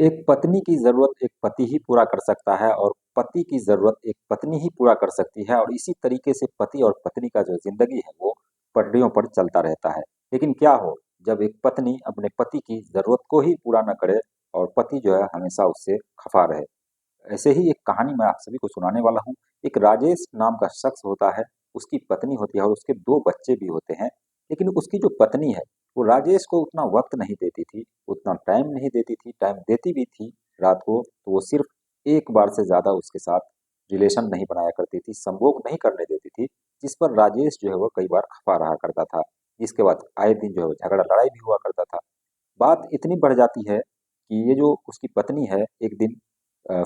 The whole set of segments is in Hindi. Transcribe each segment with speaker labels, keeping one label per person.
Speaker 1: एक पत्नी की ज़रूरत एक पति ही पूरा कर सकता है और पति की ज़रूरत एक पत्नी ही पूरा कर सकती है और इसी तरीके से पति और पत्नी का जो ज़िंदगी है वो पटरियों पर चलता रहता है। लेकिन क्या हो जब एक पत्नी अपने पति की ज़रूरत को ही पूरा न करे और पति जो है हमेशा उससे खफा रहे। ऐसे ही एक कहानी मैं आप सभी को सुनाने वाला हूँ। एक राजेश नाम का शख्स होता है, उसकी पत्नी होती है और उसके 2 बच्चे भी होते हैं। लेकिन उसकी जो पत्नी है, वो राजेश को उतना वक़्त नहीं देती थी, उतना टाइम नहीं देती थी, टाइम देती भी थी रात को, तो वो सिर्फ़ एक बार से ज़्यादा उसके साथ रिलेशन नहीं बनाया करती थी, संभोग नहीं करने देती थी, जिस पर राजेश जो है वो कई बार खफ़ा रहा करता था। जिसके बाद आए दिन जो है झगड़ा लड़ाई भी हुआ करता था। बात इतनी बढ़ जाती है कि ये जो उसकी पत्नी है, एक दिन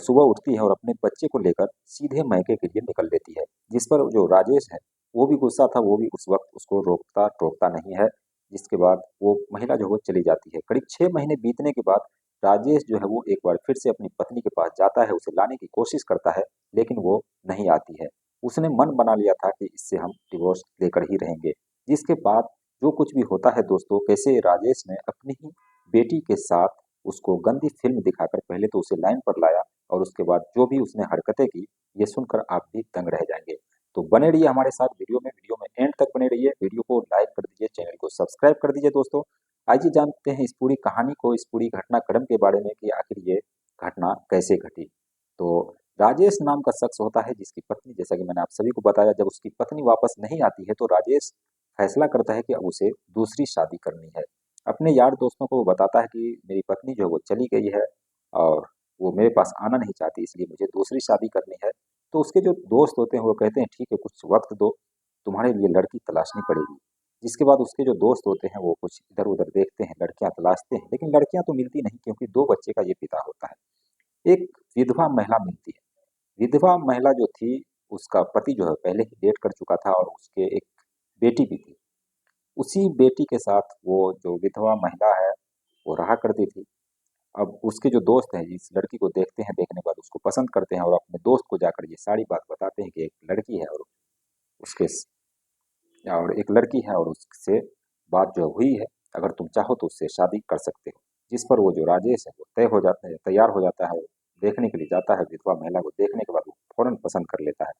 Speaker 1: सुबह उठती है और अपने बच्चे को लेकर सीधे मायके के लिए निकल लेती है। जिस पर जो राजेश है, वो भी गुस्सा था, वो भी उस वक़्त उसको रोकता-टोकता नहीं है। जिसके बाद वो महिला जो है वो चली जाती है। करीब 6 महीने बीतने के बाद राजेश जो है वो एक बार फिर से अपनी पत्नी के पास जाता है, उसे लाने की कोशिश करता है, लेकिन वो नहीं आती है। उसने मन बना लिया था कि इससे हम डिवोर्स लेकर ही रहेंगे। जिसके बाद जो कुछ भी होता है दोस्तों, कैसे राजेश ने अपनी ही बेटी के साथ उसको गंदी फ़िल्म दिखाकर पहले तो उसे लाइन पर लाया और उसके बाद जो भी उसने हरकतें की, ये सुनकर आप भी दंग रह जाएँगे। तो बने रहिए हमारे साथ वीडियो में एंड तक बने रहिए। वीडियो को लाइक कर दीजिए, चैनल को सब्सक्राइब कर दीजिए दोस्तों। आइए जानते हैं इस पूरी कहानी को, इस पूरी घटनाक्रम के बारे में कि आखिर ये घटना कैसे घटी। तो राजेश नाम का शख्स होता है जिसकी पत्नी, जैसा कि मैंने आप सभी को बताया, जब उसकी पत्नी वापस नहीं आती है तो राजेश फैसला करता है कि अब उसे दूसरी शादी करनी है। अपने यार दोस्तों को वो बताता है कि मेरी पत्नी जो है वो चली गई है और वो मेरे पास आना नहीं चाहती, इसलिए मुझे दूसरी शादी करनी है। तो उसके जो दोस्त होते हैं वो कहते हैं ठीक है, कुछ वक्त दो, तुम्हारे लिए लड़की तलाशनी पड़ेगी। जिसके बाद उसके जो दोस्त होते हैं वो कुछ इधर उधर देखते हैं, लड़कियां तलाशते हैं, लेकिन लड़कियां तो मिलती नहीं क्योंकि 2 बच्चे का ये पिता होता है। एक विधवा महिला मिलती है। विधवा महिला जो थी, उसका पति जो है पहले ही डेट कर चुका था और उसके एक बेटी भी थी। उसी बेटी के साथ वो जो विधवा महिला है वो रहा करती थी। अब उसके जो दोस्त हैं इस लड़की को देखते हैं, देखने के बाद उसको पसंद करते हैं और अपने दोस्त को जाकर ये सारी बात बताते हैं कि एक लड़की है उसके और एक लड़की है और उससे बात जो हुई है, अगर तुम चाहो तो उससे शादी कर सकते हो। जिस पर वो जो राजेश है वो तैयार हो जाता है, देखने के लिए जाता है। विधवा महिला को देखने के बाद वो फौरन पसंद कर लेता है।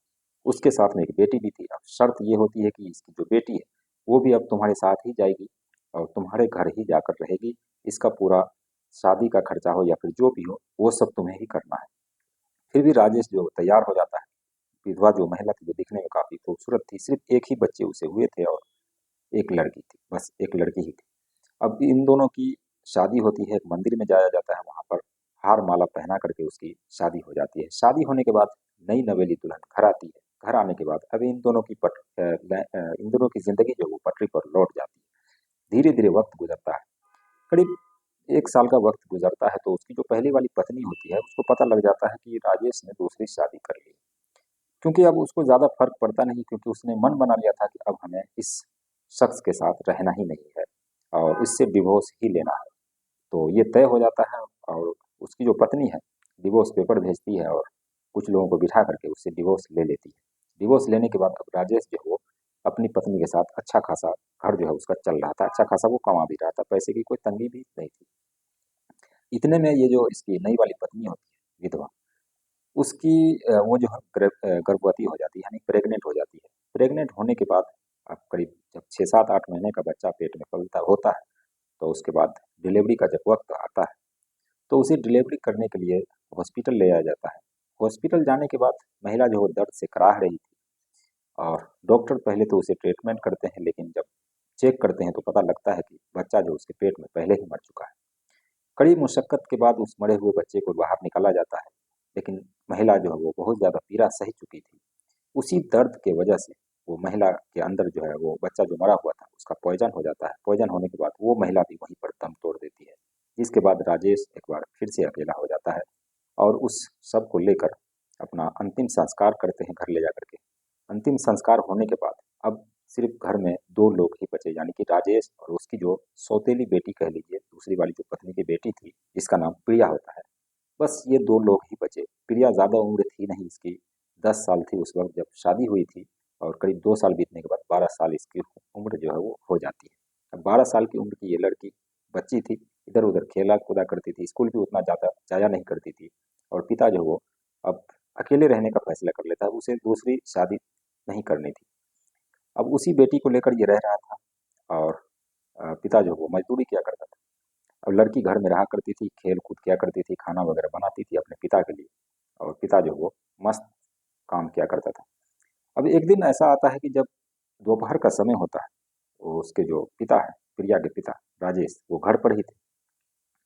Speaker 1: उसके साथ में एक बेटी भी थी। अब शर्त ये होती है कि इसकी जो बेटी है वो भी अब तुम्हारे साथ ही जाएगी और तुम्हारे घर ही जाकर रहेगी। इसका पूरा शादी का खर्चा हो या फिर जो भी हो वो सब तुम्हें ही करना है। फिर भी राजेश जो तैयार हो जाता है। विधवा जो महिला थी वो दिखने में काफी खूबसूरत थी, सिर्फ एक ही बच्चे उसे हुए थे और एक लड़की थी, बस एक लड़की ही थी। अब इन दोनों की शादी होती है, एक मंदिर में जाया जाता है, वहां पर हार माला पहना करके उसकी शादी हो जाती है। शादी होने के बाद नई नवेली दुल्हन घर आती है। घर आने के बाद अब इन दोनों की जिंदगी जो है वो पटरी पर लौट जाती है। धीरे धीरे वक्त गुजरता है। करीब 1 साल का वक्त गुजरता है तो उसकी जो पहली वाली पत्नी होती है उसको पता लग जाता है कि राजेश ने दूसरी शादी कर ली। क्योंकि अब उसको ज़्यादा फ़र्क पड़ता नहीं, क्योंकि उसने मन बना लिया था कि अब हमें इस शख्स के साथ रहना ही नहीं है और इससे डिवोर्स ही लेना है। तो ये तय हो जाता है और उसकी जो पत्नी है डिवोर्स पेपर भेजती है और कुछ लोगों को बिठा करके उससे डिवोर्स ले लेती है। डिवोर्स लेने के बाद अब राजेश जो है वो अपनी पत्नी के साथ अच्छा खासा घर जो है उसका चल रहा था, अच्छा खासा वो कमा भी रहा था, पैसे की कोई तंगी भी नहीं थी। इतने में ये जो इसकी नई वाली पत्नी होती है विधवा, उसकी वो जो है गर्भवती हो जाती है, यानी प्रेग्नेंट हो जाती है। प्रेग्नेंट होने के बाद अब करीब जब 6-7-8 महीने का बच्चा पेट में पलता होता है, तो उसके बाद डिलीवरी का जब वक्त आता है, तो उसे डिलीवरी करने के लिए हॉस्पिटल ले जाया जाता है। हॉस्पिटल जाने के बाद महिला जो है दर्द से कराह रही थी और डॉक्टर पहले तो उसे ट्रीटमेंट करते हैं, लेकिन जब चेक करते हैं तो पता लगता है कि बच्चा जो उसके पेट में पहले ही मर चुका है। कड़ी मुशक्कत के बाद उस मरे हुए बच्चे को बाहर निकाला जाता है, लेकिन महिला जो है वो बहुत ज़्यादा पीड़ा सह चुकी थी। उसी दर्द के वजह से वो महिला के अंदर जो है वो बच्चा जो मरा हुआ था उसका पॉइज़न हो जाता है। पॉइज़न होने के बाद वो महिला भी वहीं पर दम तोड़ देती है। जिसके बाद राजेश एक बार फिर से अकेला हो जाता है और उस शव को लेकर अपना अंतिम संस्कार करते हैं घर ले जाकर के। अंतिम संस्कार होने के बाद अब सिर्फ घर में 2 लोग ही बचे, यानी कि राजेश और उसकी जो सौतेली बेटी कह लीजिए, दूसरी वाली जो पत्नी की बेटी थी, जिसका नाम प्रिया होता है। बस ये 2 लोग ही बचे। प्रिया ज़्यादा उम्र थी नहीं इसकी, 10 साल थी उस वक़्त जब शादी हुई थी और करीब 2 साल बीतने के बाद 12 साल इसकी उम्र जो है वो हो जाती है। अब 12 साल की उम्र की ये लड़की बच्ची थी, इधर उधर खेला कूदा करती थी, स्कूल भी उतना ज़्यादा जाया नहीं करती थी। और पिता जो वो अब अकेले रहने का फैसला कर लेता है, उसे दूसरी शादी नहीं करनी थी। अब उसी बेटी को लेकर ये रह रहा था और पिता जो वो मजदूरी किया करता था। अब लड़की घर में रहा करती थी, खेल कूद किया करती थी, खाना वगैरह बनाती थी अपने पिता के लिए, और पिता जो वो मस्त काम किया करता था। अब एक दिन ऐसा आता है कि जब दोपहर का समय होता है, वो उसके जो पिता है, प्रिया के पिता राजेश, वो घर पर ही थे,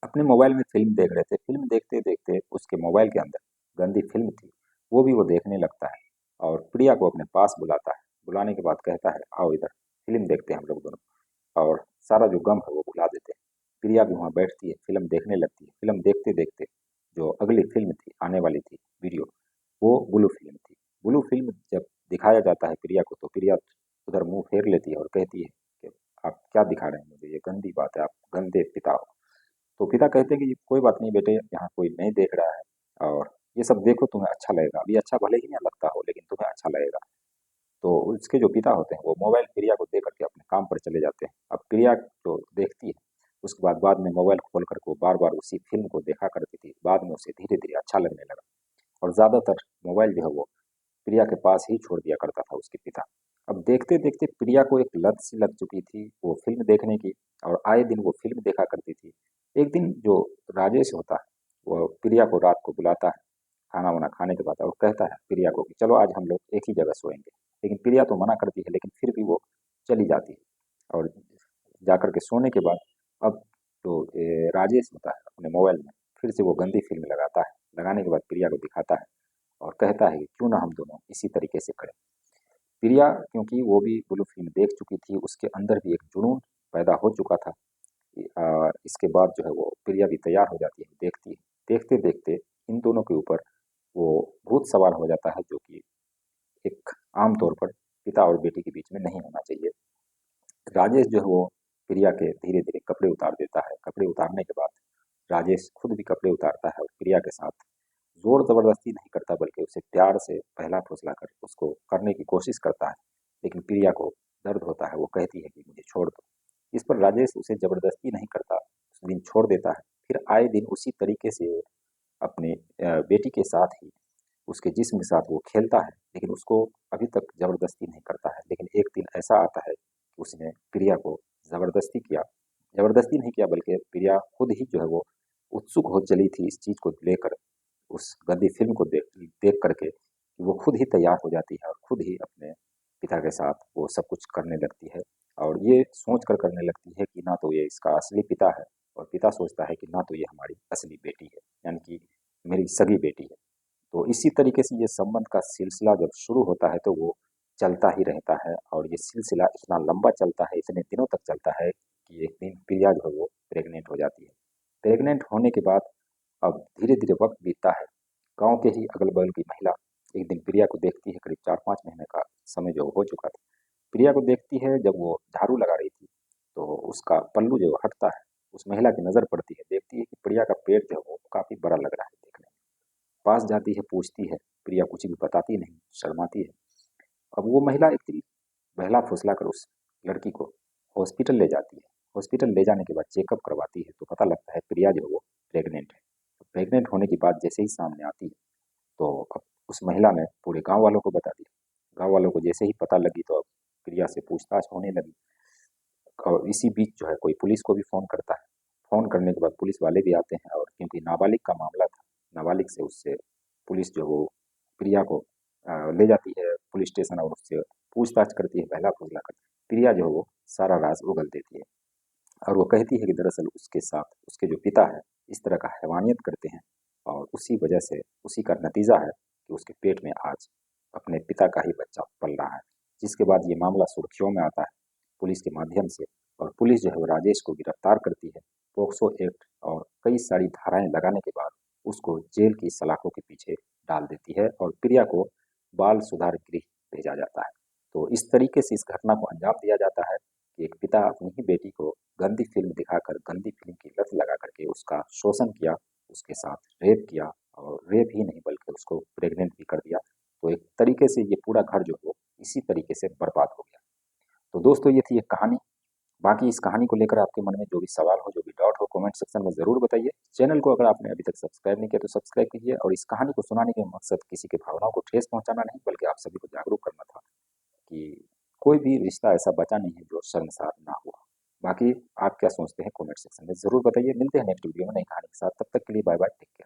Speaker 1: अपने मोबाइल में फिल्म देख रहे थे। फिल्म देखते देखते उसके मोबाइल के अंदर गंदी फिल्म थी, वो भी वो देखने लगता है और प्रिया को अपने पास बुलाता है। बुलाने के बाद कहता है, आओ इधर फिल्म देखते हैं हम लोग दोनों, और सारा जो गम है वो भुला देते हैं। प्रिया भी वहाँ बैठती है, फिल्म देखने लगती है। फिल्म देखते देखते जो अगली फिल्म थी, आने वाली थी वीडियो, वो ब्लू फिल्म थी। ब्लू फिल्म जब दिखाया जाता है प्रिया को, तो प्रिया उधर मुंह फेर लेती है और कहती है कि आप क्या दिखा रहे हैं मुझे, ये गंदी बात है, आप गंदे पिता हो। तो पिता कहते हैं कि कोई बात नहीं बेटे, यहाँ कोई नहीं देख रहा है और ये सब देखो, तुम्हें अच्छा लगेगा। अभी अच्छा भले ही ना लगता हो, लेकिन तुम्हें अच्छा लगेगा। तो उसके जो पिता होते हैं वो मोबाइल प्रिया को दे करके अपने काम पर चले जाते हैं। अब प्रिया जो देखती है, उसके बाद में मोबाइल खोल कर वो बार बार उसी फिल्म को देखा करती थी। बाद में उसे धीरे धीरे अच्छा लगने लगा और ज़्यादातर मोबाइल जो है वो प्रिया के पास ही छोड़ दिया करता था उसके पिता। अब देखते देखते प्रिया को एक लत सी लग चुकी थी वो फिल्म देखने की, और आए दिन वो फिल्म देखा करती थी। एक दिन जो राजेश होता है, वो प्रिया को रात को बुलाता है खाना वाना खाने के बाद, और कहता है प्रिया को कि चलो आज हम लोग एक ही जगह सोएंगे। लेकिन प्रिया तो मना करती है, लेकिन फिर भी वो चली जाती है। और जाकर के सोने के बाद अब जो राजेश होता है, अपने मोबाइल में फिर से वो गंदी फिल्म लगाता है। लगाने के बाद प्रिया को दिखाता है और कहता है कि क्यों ना हम दोनों इसी तरीके से करें। प्रिया क्योंकि वो भी ब्लू फिल्म देख चुकी थी, उसके अंदर भी एक जुनून पैदा हो चुका था। इसके बाद जो है वो प्रिया भी तैयार हो जाती है, देखती है। देखते देखते इन दोनों के ऊपर वो भूत सवार हो जाता है, जो कि एक आम तौर पर पिता और बेटी के बीच में नहीं होना चाहिए। राजेश जो है वो प्रिया के धीरे धीरे कपड़े उतार देता है। कपड़े उतारने के बाद राजेश खुद भी कपड़े उतारता है और प्रिया के साथ जोर जबरदस्ती नहीं करता, बल्कि उसे प्यार से पहला फुसला कर उसको करने की कोशिश करता है। लेकिन प्रिया को दर्द होता है, वो कहती है कि मुझे छोड़ दो। इस पर राजेश उसे जबरदस्ती नहीं करता, उस दिन छोड़ देता है। फिर आए दिन उसी तरीके से अपने बेटी के साथ ही, उसके जिस्म के साथ वो खेलता है, लेकिन उसको अभी तक जबरदस्ती नहीं करता है। लेकिन एक दिन ऐसा आता है कि उसने प्रिया को जबरदस्ती किया। जबरदस्ती नहीं किया, बल्कि प्रिया खुद ही जो है वो उत्सुक हो चली थी इस चीज को लेकर, उस गंदी फिल्म को देख देख करके, कि वो खुद ही तैयार हो जाती है और खुद ही अपने पिता के साथ वो सब कुछ करने लगती है। और ये सोच कर करने लगती है कि ना तो ये इसका असली पिता है, और पिता सोचता है कि ना तो ये हमारी असली बेटी है, यानी कि मेरी सगी बेटी है। तो इसी तरीके से ये संबंध का सिलसिला जब शुरू होता है तो वो चलता ही रहता है, और ये सिलसिला इतना लंबा चलता है, इतने दिनों तक चलता है कि एक दिन प्रिया जो है वो प्रेग्नेंट हो जाती है। प्रेग्नेंट होने के बाद अब धीरे धीरे वक्त बीतता है। गांव के ही अगल बगल की महिला एक दिन प्रिया को देखती है। करीब 4-5 महीने का समय जो हो चुका था, प्रिया को देखती है जब वो झाड़ू लगा रही थी, तो उसका पल्लू जो हटता है, उस महिला की नज़र पड़ती है। देखती है कि प्रिया का पेट जो है वो काफ़ी बड़ा लग रहा है देखने में। पास जाती है, पूछती है। प्रिया कुछ भी बताती नहीं, शर्माती है। अब वो महिला एक दिन बहला फुसला कर उस लड़की को हॉस्पिटल ले जाती है। हॉस्पिटल ले जाने के बाद चेकअप करवाती है, तो पता लगता है प्रिया जो है वो प्रेग्नेंट है। प्रेग्नेंट होने की बात जैसे ही सामने आती है, तो अब उस महिला ने पूरे गांव वालों को बता दिया। गांव वालों को जैसे ही पता लगी, तो अब प्रिया से पूछताछ होने लगी। और इसी बीच जो है कोई पुलिस को भी फ़ोन करता है। फ़ोन करने के बाद पुलिस वाले भी आते हैं, और क्योंकि नाबालिग का मामला था, नाबालिग से उससे पुलिस जो वो प्रिया को ले जाती है पुलिस स्टेशन, और उससे पूछताछ करती है, बहला फुसला करती है। प्रिया जो है वो सारा राज उगल देती है, और वो कहती है कि दरअसल उसके साथ उसके जो पिता है इस तरह का हैवानियत करते हैं, और उसी वजह से, उसी का नतीजा है कि उसके पेट में आज अपने पिता का ही बच्चा पल रहा है। जिसके बाद ये मामला सुर्खियों में आता है पुलिस के माध्यम से, और पुलिस जो है वो राजेश को गिरफ्तार करती है। पोक्सो एक्ट और कई सारी धाराएं लगाने के बाद उसको जेल की सलाखों के पीछे डाल देती है, और प्रिया को बाल सुधार गृह भेजा जाता है। तो इस तरीके से इस घटना को अंजाम दिया जाता है कि एक पिता अपनी ही बेटी को गंदी फिल्म दिखाकर, गंदी फिल्म की लत लगा करके उसका शोषण किया, उसके साथ रेप किया, और रेप ही नहीं बल्कि उसको प्रेग्नेंट भी कर दिया। तो एक तरीके से ये पूरा घर जो है इसी तरीके से बर्बाद हो गया। तो दोस्तों, ये थी एक कहानी। बाकी इस कहानी को लेकर आपके मन में जो भी सवाल हो, जो भी डाउट हो कमेंट सेक्शन में ज़रूर बताइए। चैनल को अगर आपने अभी तक सब्सक्राइब नहीं किया तो सब्सक्राइब कीजिए। और इस कहानी को सुनाने के मकसद किसी के भावनाओं को ठेस पहुंचाना नहीं, बल्कि आप सभी को जागरूक करना था कि कोई भी रिश्ता ऐसा बचा नहीं है जो शर्मसार ना हुआ। बाकी आप क्या सोचते हैं कमेंट सेक्शन में ज़रूर बताइए। मिलते हैं नेक्स्ट वीडियो में नई कहानी के साथ, तब तक के लिए बाय बाय।